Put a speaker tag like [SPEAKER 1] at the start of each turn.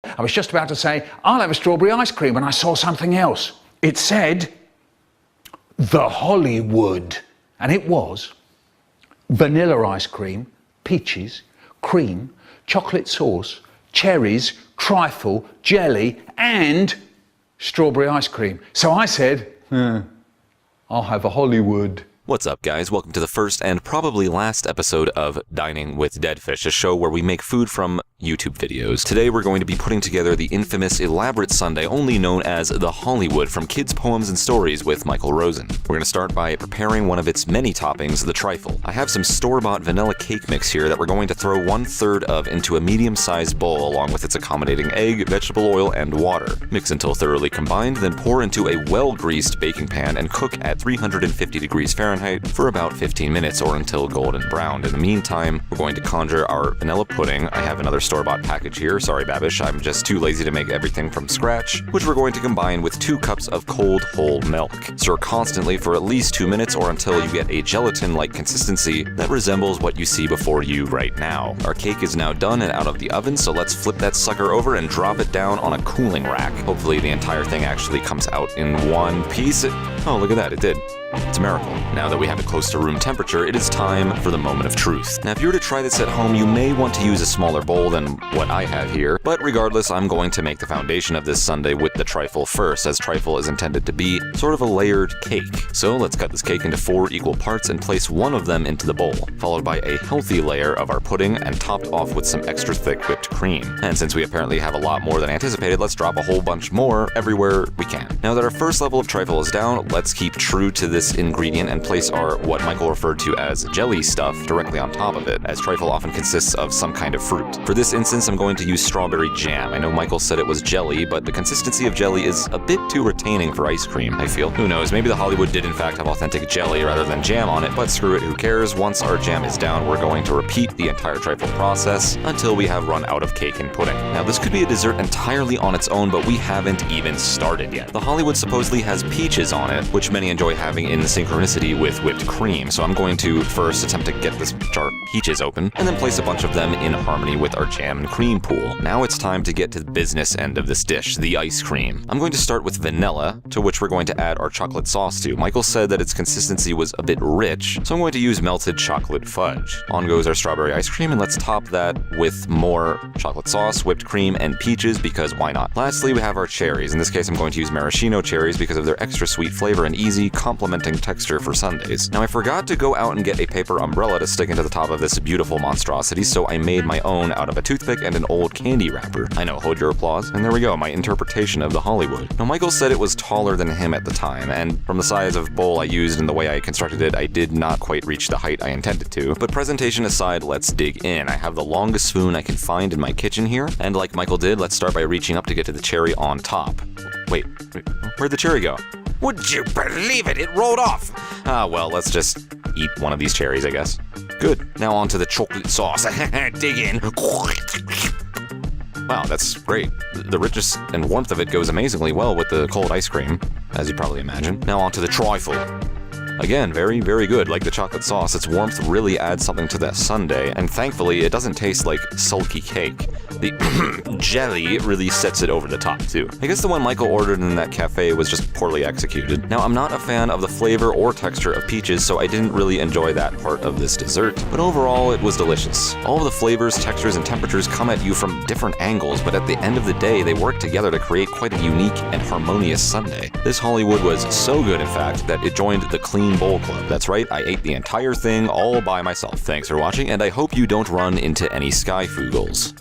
[SPEAKER 1] I was just about to say, I'll have a strawberry ice cream when I saw something else. It said, the Hollywood. And it was vanilla ice cream, peaches, cream, chocolate sauce, cherries, trifle, jelly, and strawberry ice cream. So I said, I'll have a Hollywood.
[SPEAKER 2] What's up, guys? Welcome to the first and probably last episode of Dining with DeadFish, a show where we make food from YouTube videos. Today we're going to be putting together the infamous elaborate sundae only known as the Hollywood from Kids Poems and Stories with Michael Rosen. We're going to start by preparing one of its many toppings, the trifle. I have some store-bought vanilla cake mix here that we're going to throw 1/3 of into a medium-sized bowl along with its accommodating egg, vegetable oil, and water. Mix until thoroughly combined, then pour into a well-greased baking pan and cook at 350 degrees Fahrenheit for about 15 minutes or until golden browned. In the meantime, we're going to conjure our vanilla pudding. I have another store-bought package here. Sorry, Babish, I'm just too lazy to make everything from scratch, which we're going to combine with 2 cups of cold whole milk. Stir constantly for at least 2 minutes or until you get a gelatin-like consistency that resembles what you see before you right now. Our cake is now done and out of the oven, so let's flip that sucker over and drop it down on a cooling rack. Hopefully the entire thing actually comes out in one piece. Oh, look at that, it did. It's a miracle. Now that we have it close to room temperature, it is time for the moment of truth. Now, if you were to try this at home, you may want to use a smaller bowl than what I have here, but regardless, I'm going to make the foundation of this sundae with the trifle first, as trifle is intended to be sort of a layered cake. So let's cut this cake into 4 equal parts and place one of them into the bowl, followed by a healthy layer of our pudding and topped off with some extra thick whipped cream. And since we apparently have a lot more than anticipated, let's drop a whole bunch more everywhere we can. Now that our first level of trifle is down, let's keep true to this ingredient and place our what Michael referred to as jelly stuff directly on top of it, as trifle often consists of some kind of fruit. For this instance, I'm going to use strawberry jam. I know Michael said it was jelly, but the consistency of jelly is a bit too retaining for ice cream, I feel. Who knows, maybe the Hollywood did in fact have authentic jelly rather than jam on it, but screw it, who cares? Once our jam is down, we're going to repeat the entire trifle process until we have run out of cake and pudding. Now, this could be a dessert entirely on its own, but we haven't even started yet. The Hollywood supposedly has peaches on it, which many enjoy having in synchronicity with whipped cream, so I'm going to first attempt to get this jar of peaches open, and then place a bunch of them in harmony with our jam and cream pool. Now it's time to get to the business end of this dish, the ice cream. I'm going to start with vanilla, to which we're going to add our chocolate sauce to. Michael said that its consistency was a bit rich, so I'm going to use melted chocolate fudge. On goes our strawberry ice cream, and let's top that with more chocolate sauce, whipped cream, and peaches, because why not? Lastly, we have our cherries. In this case, I'm going to use maraschino cherries because of their extra sweet flavor and easy, complementing texture for sundaes. Now, I forgot to go out and get a paper umbrella to stick into the top of this beautiful monstrosity, so I made my own out of a toothpick and an old candy wrapper. I know, hold your applause. And there we go, my interpretation of the Hollywood. Now, Michael said it was taller than him at the time, and from the size of bowl I used and the way I constructed it, I did not quite reach the height I intended to. But presentation aside, let's dig in. I have the longest spoon I can find in my kitchen here, and like Michael did, let's start by reaching up to get to the cherry on top. Wait, where'd the cherry go? Would you believe it? It rolled off! Ah, well, let's just eat one of these cherries, I guess. Good. Now on to the chocolate sauce. Dig in. Wow, that's great. The richness and warmth of it goes amazingly well with the cold ice cream, as you probably imagine. Now on to the trifle. Again, very, very good. Like the chocolate sauce, its warmth really adds something to that sundae, and thankfully it doesn't taste like sulky cake. The jelly really sets it over the top, too. I guess the one Michael ordered in that cafe was just poorly executed. Now, I'm not a fan of the flavor or texture of peaches, so I didn't really enjoy that part of this dessert, but overall, it was delicious. All of the flavors, textures, and temperatures come at you from different angles, but at the end of the day, they work together to create quite a unique and harmonious sundae. This Hollywood was so good, in fact, that it joined the Clean Bowl Club. That's right, I ate the entire thing all by myself. Thanks for watching, and I hope you don't run into any skyfugles.